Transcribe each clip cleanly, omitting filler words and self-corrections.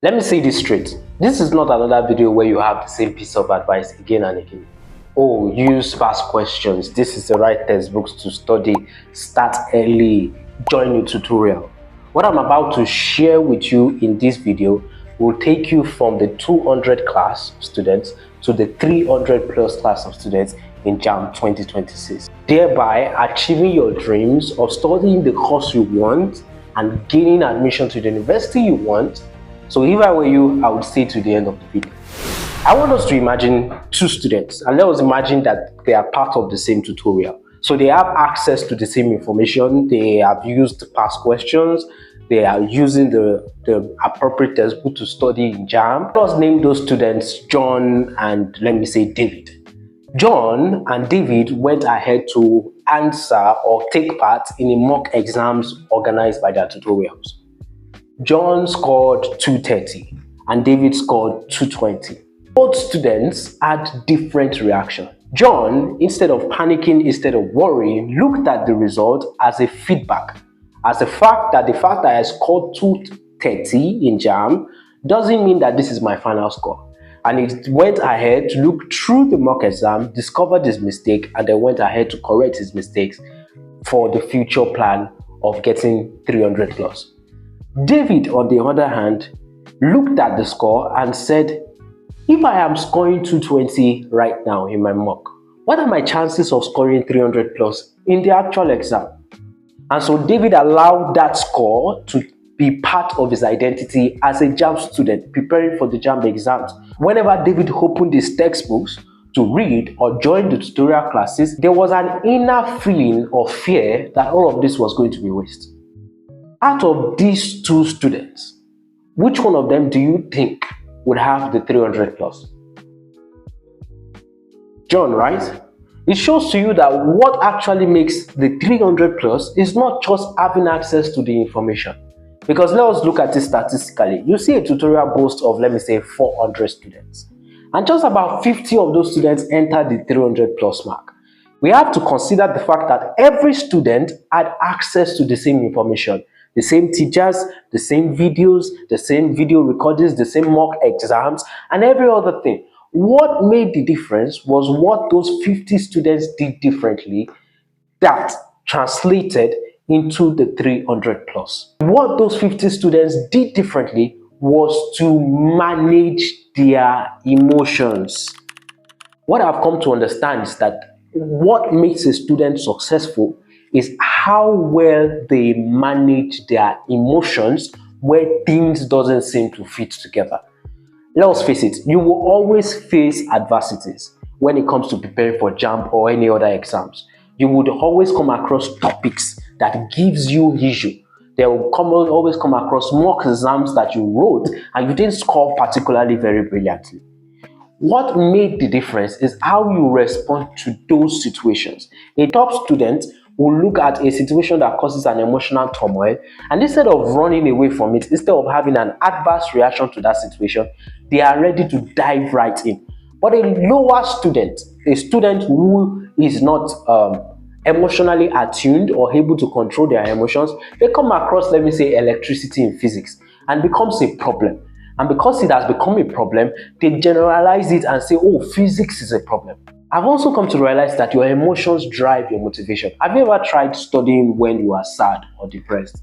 Let me say this straight. This is not another video where you have the same piece of advice again and again. Oh, use past questions. This is the right textbooks to study. Start early. Join the tutorial. What I'm about to share with you in this video will take you from the 200 class of students to the 300 plus class of students in JAMB 2026, thereby achieving your dreams of studying the course you want and gaining admission to the university you want. So if I were you, I would stay to the end of the video. I want us to imagine two students, and let us imagine that they are part of the same tutorial. So they have access to the same information, they have used past questions, they are using the appropriate textbook to study in JAMB. Let's name those students John and let me say David. John and David went ahead to answer or take part in a mock exams organized by their tutorials. John scored 230 and David scored 220. Both students had different reactions. John, instead of panicking, instead of worrying, looked at the result as a feedback, as the fact that I scored 230 in JAMB doesn't mean that this is my final score. And it went ahead to look through the mock exam, discovered his mistake, and then went ahead to correct his mistakes for the future plan of getting 300 plus. David, on the other hand, looked at the score and said, if I am scoring 220 right now in my mock, what are my chances of scoring 300 plus in the actual exam? And so David allowed that score to be part of his identity as a JAMB student preparing for the JAMB exams. Whenever David opened his textbooks to read or join the tutorial classes, there was an inner feeling of fear that all of this was going to be wasted. Out of these two students, which one of them do you think would have the 300 plus? John, right? It shows to you that what actually makes the 300 plus is not just having access to the information. Because let us look at it statistically. You see a tutorial boasts of, let me say, 400 students. And just about 50 of those students enter the 300 plus mark. We have to consider the fact that every student had access to the same information. The same teachers, the same videos, the same video recordings, the same mock exams, and every other thing. What made the difference was what those 50 students did differently that translated into the 300 plus. What those 50 students did differently was to manage their emotions. What I've come to understand is that what makes a student successful is how well they manage their emotions where things doesn't seem to fit together. Let us face it, you will always face adversities when it comes to preparing for JAMB or any other exams. You would always come across topics that gives you issue. There will always come across mock exams that you wrote and you didn't score particularly very brilliantly. What made the difference is how you respond to those situations. A top student will look at a situation that causes an emotional turmoil, and instead of running away from it, instead of having an adverse reaction to that situation, they are ready to dive right in. But a lower student, a student who is not emotionally attuned or able to control their emotions, they come across, let me say, electricity in physics and becomes a problem. And because it has become a problem, they generalize it and say, oh, physics is a problem. I've also come to realize that your emotions drive your motivation. Have you ever tried studying when you are sad or depressed?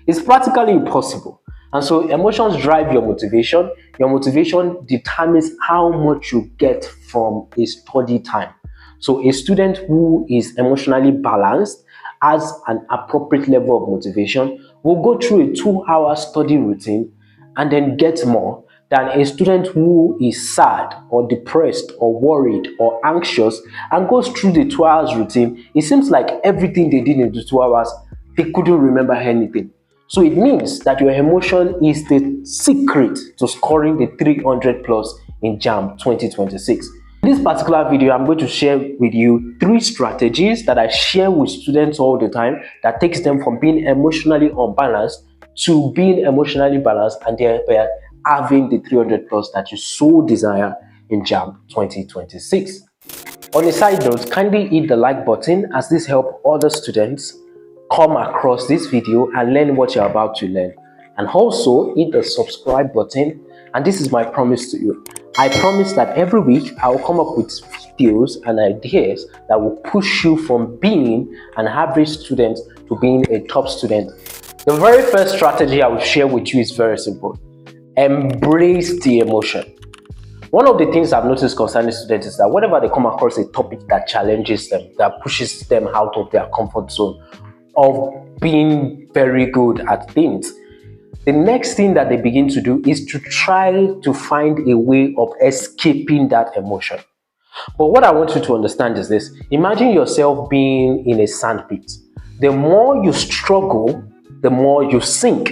It's practically impossible. And so emotions drive your motivation. Your motivation determines how much you get from a study time. So a student who is emotionally balanced has an appropriate level of motivation will go through a 2-hour study routine and then get more than a student who is sad or depressed or worried or anxious and goes through the 2 hours routine. It seems like everything they did in the 2 hours, they couldn't remember anything. So it means that your emotion is the secret to scoring the 300 plus in JAMB 2026. In this particular video, I'm going to share with you 3 strategies that I share with students all the time that takes them from being emotionally unbalanced to being emotionally balanced and thereby having the 300 plus that you so desire in JAMB 2026. On a side note, kindly hit the like button as this helps other students come across this video and learn what you're about to learn. and also hit the subscribe button. And this is my promise to you. I promise that every week I will come up with videos and ideas that will push you from being an average student to being a top student. The very first strategy I will share with you is very simple. Embrace the emotion. One of the things I've noticed concerning students is that whenever they come across a topic that challenges them, that pushes them out of their comfort zone of being very good at things, the next thing that they begin to do is to try to find a way of escaping that emotion. But what I want you to understand is this. Imagine yourself being in a sandpit. The more you struggle, the more you sink.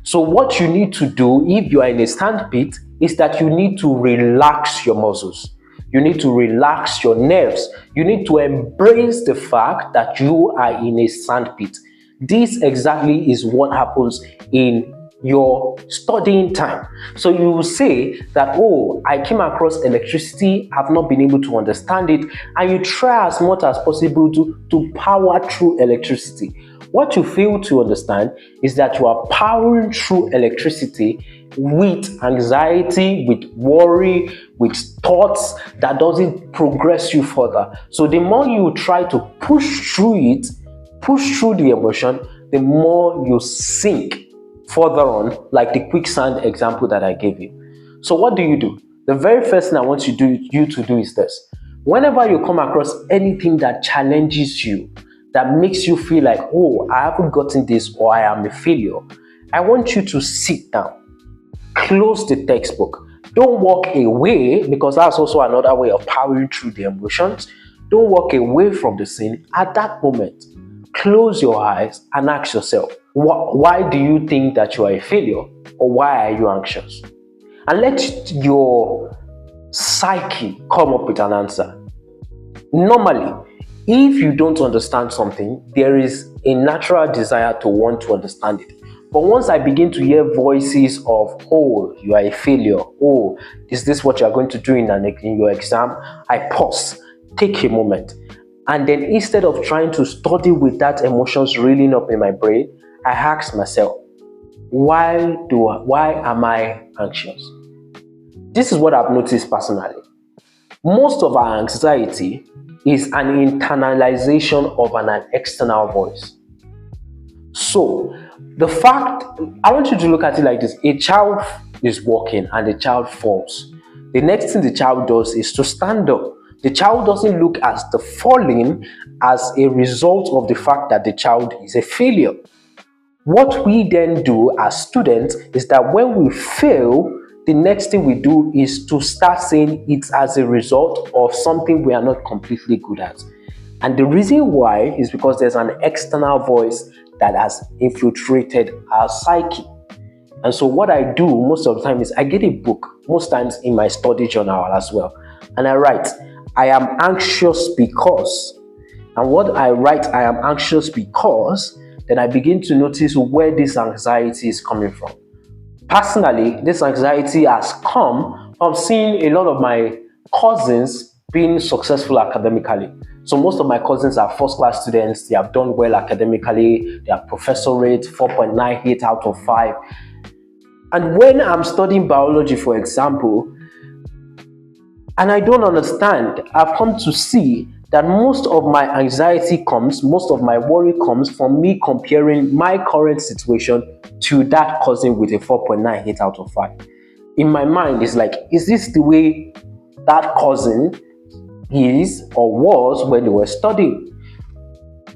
So what you need to do if you are in a sandpit is that you need to relax your muscles. You need to relax your nerves. You need to embrace the fact that you are in a sandpit. This exactly is what happens in your studying time. So you will say that, oh, I came across electricity, I've not been able to understand it, and you try as much as possible to power through electricity. What you fail to understand is that you are powering through electricity with anxiety, with worry, with thoughts that doesn't progress you further. So the more you try to push through it, push through the emotion, the more you sink further on, like the quicksand example that I gave you. So what do? The very first thing I want you to do is this. Whenever you come across anything that challenges you, that makes you feel like, oh, I haven't gotten this or I am a failure, I want you to sit down, close the textbook. Don't walk away, because that's also another way of powering through the emotions. Don't walk away from the scene. At that moment, close your eyes and ask yourself, why do you think that you are a failure, or why are you anxious? And let your psyche come up with an answer. Normally, if you don't understand something, there is a natural desire to want to understand it. But once I begin to hear voices of, oh, you are a failure, oh, is this what you are going to do in your exam? I pause, take a moment. And then instead of trying to study with that emotions reeling up in my brain, I ask myself, why am I anxious? This is what I've noticed personally. Most of our anxiety is an internalization of an external voice. So the fact, I want you to look at it like this. A child is walking and the child falls. The next thing the child does is to stand up. The child doesn't look at the falling as a result of the fact that the child is a failure. What we then do as students is that when we fail, the next thing we do is to start saying it's as a result of something we are not completely good at. And the reason why is because there's an external voice that has infiltrated our psyche. And so what I do most of the time is I get a book, most times in my study journal as well, and I write, I am anxious because. And what I write, I am anxious because, then I begin to notice where this anxiety is coming from. Personally, this anxiety has come from seeing a lot of my cousins being successful academically. So most of my cousins are first-class students. They have done well academically. They have professor rate 4.98 out of 5. And when I'm studying biology, for example, and I don't understand, I've come to see that most of my anxiety most of my worry comes from me comparing my current situation to that cousin with a 4.98 out of 5. In my mind, it's like, is this the way that cousin is or was when they were studying?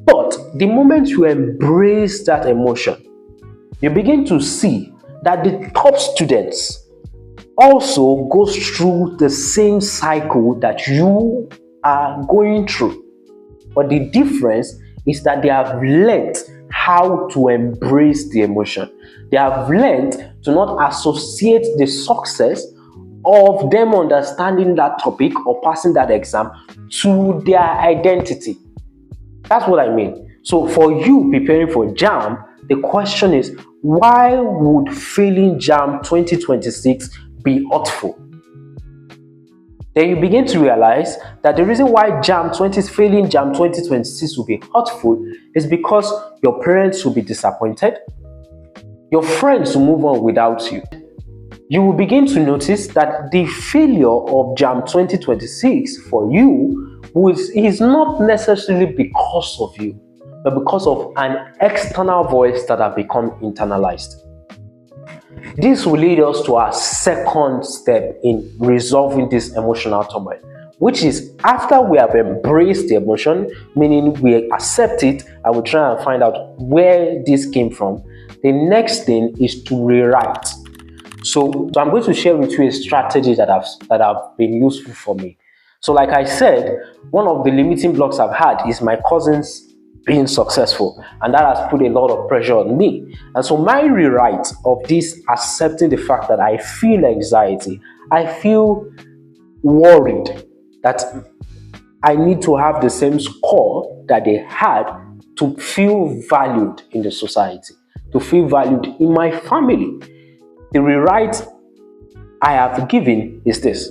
But the moment you embrace that emotion, you begin to see that the top students also goes through the same cycle that you are going through. But the difference is that they have learned how to embrace the emotion. They have learned to not associate the success of them understanding that topic or passing that exam to their identity. That's what I mean. So for you preparing for JAMB, the question is, why would failing JAMB 2026 be hurtful? Then you begin to realize that the reason why failing JAMB 2026 will be hurtful is because your parents will be disappointed, Your friends will move on without you. You will begin to notice that the failure of JAMB 2026 for you is not necessarily because of you, but because of an external voice that has become internalized. This will lead us to our second step in resolving this emotional turmoil, which is after we have embraced the emotion, meaning we accept it and we try and find out where this came from. The next thing is to rewrite. So I'm going to share with you a strategy that have been useful for me. So like I said, one of the limiting blocks I've had is my cousins being successful, and that has put a lot of pressure on me. And so my rewrite of this, accepting the fact that I feel anxiety, I feel worried that I need to have the same score that they had to feel valued in the society, to feel valued in my family. The rewrite I have given is this: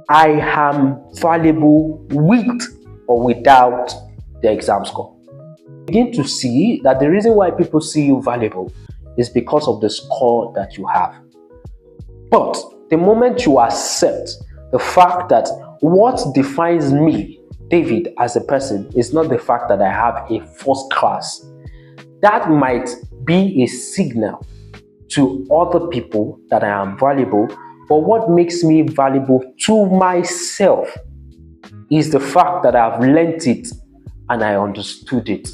I am valuable with or without the exam score. Begin to see that the reason why people see you valuable is because of the score that you have. But the moment you accept the fact that what defines me, David, as a person is not the fact that I have a first class, that might be a signal to other people that I am valuable. But what makes me valuable to myself is the fact that I've learnt it and I understood it.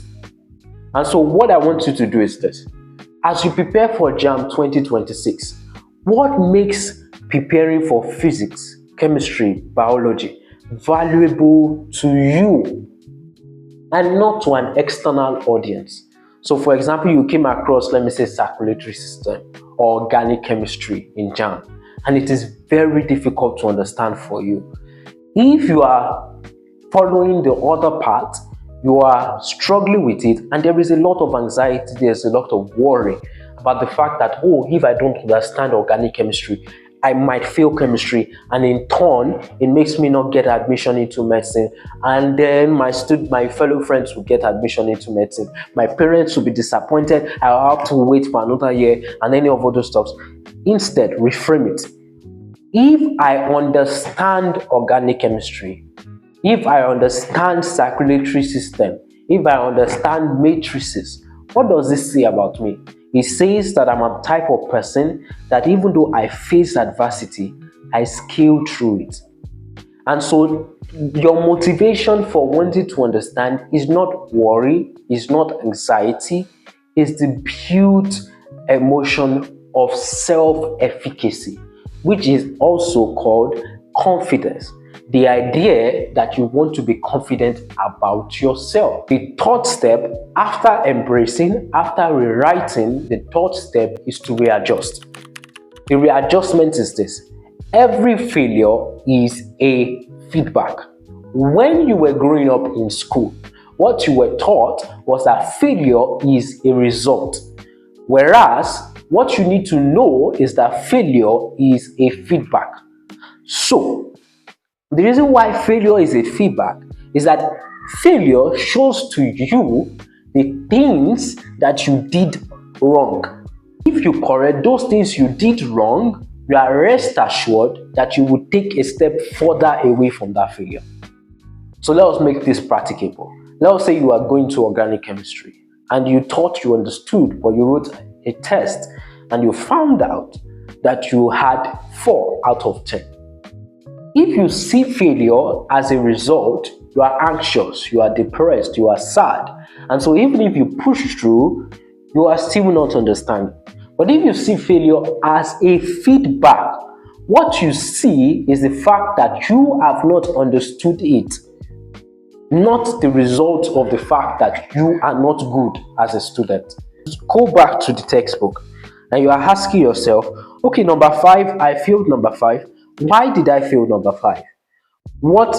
And so what I want you to do is this: as you prepare for JAMB 2026, what makes preparing for physics, chemistry, biology valuable to you and not to an external audience? So for example, you came across, let me say, circulatory system or organic chemistry in JAMB, and it is very difficult to understand for you. If you are following the other part, you are struggling with it, and there is a lot of anxiety, there's a lot of worry about the fact that, oh, if I don't understand organic chemistry, I might fail chemistry, and in turn, it makes me not get admission into medicine, and then my fellow friends will get admission into medicine. My parents will be disappointed. I'll have to wait for another year, and any of those stuff. Instead, reframe it. If I understand organic chemistry, if I understand circulatory system, if I understand matrices, what does this say about me? It says that I'm a type of person that even though I face adversity, I scale through it. And so your motivation for wanting to understand is not worry, is not anxiety, is the built emotion of self-efficacy, which is also called confidence. The idea that you want to be confident about yourself. The third step, after embracing, after rewriting, the third step is to readjust. The readjustment is this: every failure is a feedback. When you were growing up in school, what you were taught was that failure is a result. Whereas what you need to know is that failure is a feedback. So the reason why failure is a feedback is that failure shows to you the things that you did wrong. If you correct those things you did wrong, you are rest assured that you will take a step further away from that failure. So let us make this practicable. Let us say you are going to organic chemistry and you thought you understood, but you wrote a test and you found out that you had 4 out of 10. If you see failure as a result, you are anxious, you are depressed, you are sad. And so even if you push through, you are still not understanding. But if you see failure as a feedback, what you see is the fact that you have not understood it, not the result of the fact that you are not good as a student. Go back to the textbook and you are asking yourself, okay, number 5, I failed number 5. Why did I fail number 5? What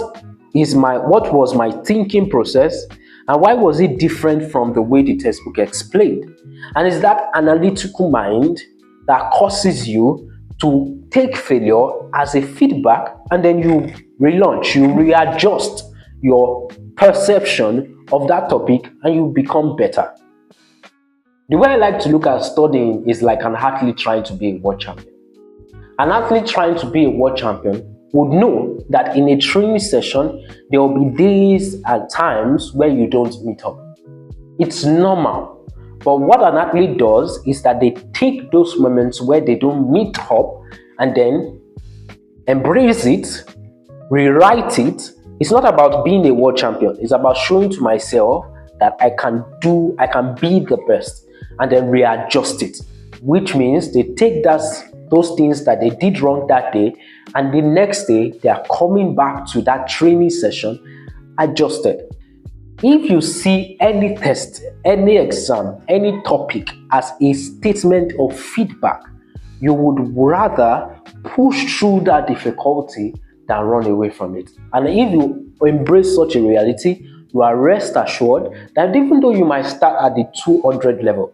was my thinking process, and why was it different from the way the textbook explained? And it's that analytical mind that causes you to take failure as a feedback, and then you relaunch, you readjust your perception of that topic, and you become better. The way I like to look at studying is like an athlete trying to be a world champion. An athlete trying to be a world champion would know that in a training session, there will be days and times where you don't meet up. It's normal. But what an athlete does is that they take those moments where they don't meet up and then embrace it, rewrite it. It's not about being a world champion. It's about showing to myself that I can be the best, and then readjust it, which means they take those things that they did wrong that day, and the next day they are coming back to that training session adjusted. If you see any test, any exam, any topic as a statement of feedback, you would rather push through that difficulty than run away from it. And if you embrace such a reality, you are rest assured that even though you might start at the 200 level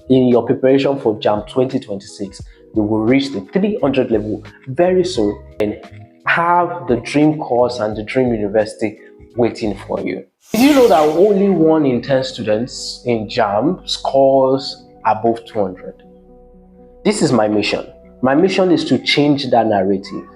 in your preparation for JAMB 2026, you will reach the 300 level very soon and have the dream course and the dream university waiting for you. Did you know that only 1 in 10 students in JAMB scores above 200? This is my mission. My mission is to change that narrative.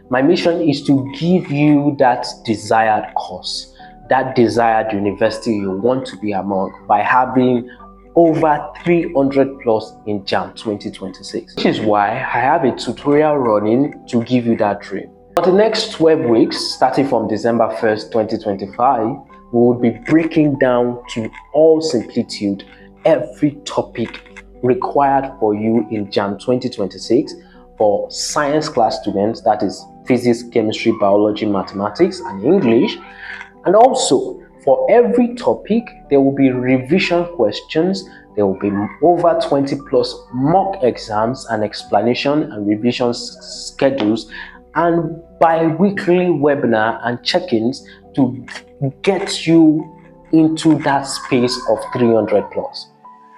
My mission is to give you that desired course, that desired university you want to be among by having over 300 plus in JAMB 2026. Which is why I have a tutorial running to give you that dream. For the next 12 weeks, starting from December 1st, 2025, we will be breaking down to all similitude every topic required for you in JAMB 2026 for science class students, that is physics, chemistry, biology, mathematics, and English. And also, for every topic, there will be revision questions. There will be over 20 plus mock exams and explanation and revision schedules, and bi-weekly webinar and check-ins to get you into that space of 300 plus.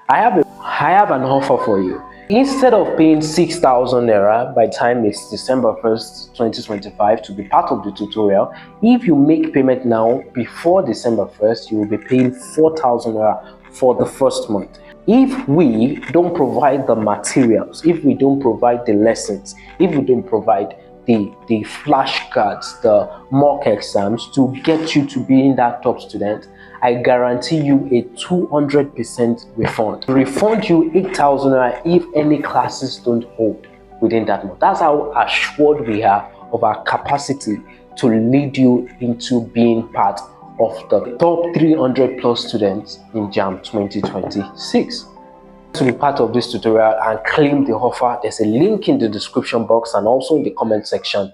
I have an offer for you. Instead of paying 6,000 naira by the time it's December 1st, 2025 to be part of the tutorial, if you make payment now before December 1st, you will be paying 4,000 naira for the first month. If we don't provide the materials, if we don't provide the lessons, if we don't provide the flashcards, the mock exams to get you to being that top student, I guarantee you a 200% refund. Refund you 8,000 naira if any classes don't hold within that month. That's how assured we are of our capacity to lead you into being part of the top 300 plus students in JAMB 2026. To be part of this tutorial and claim the offer, there's a link in the description box and also in the comment section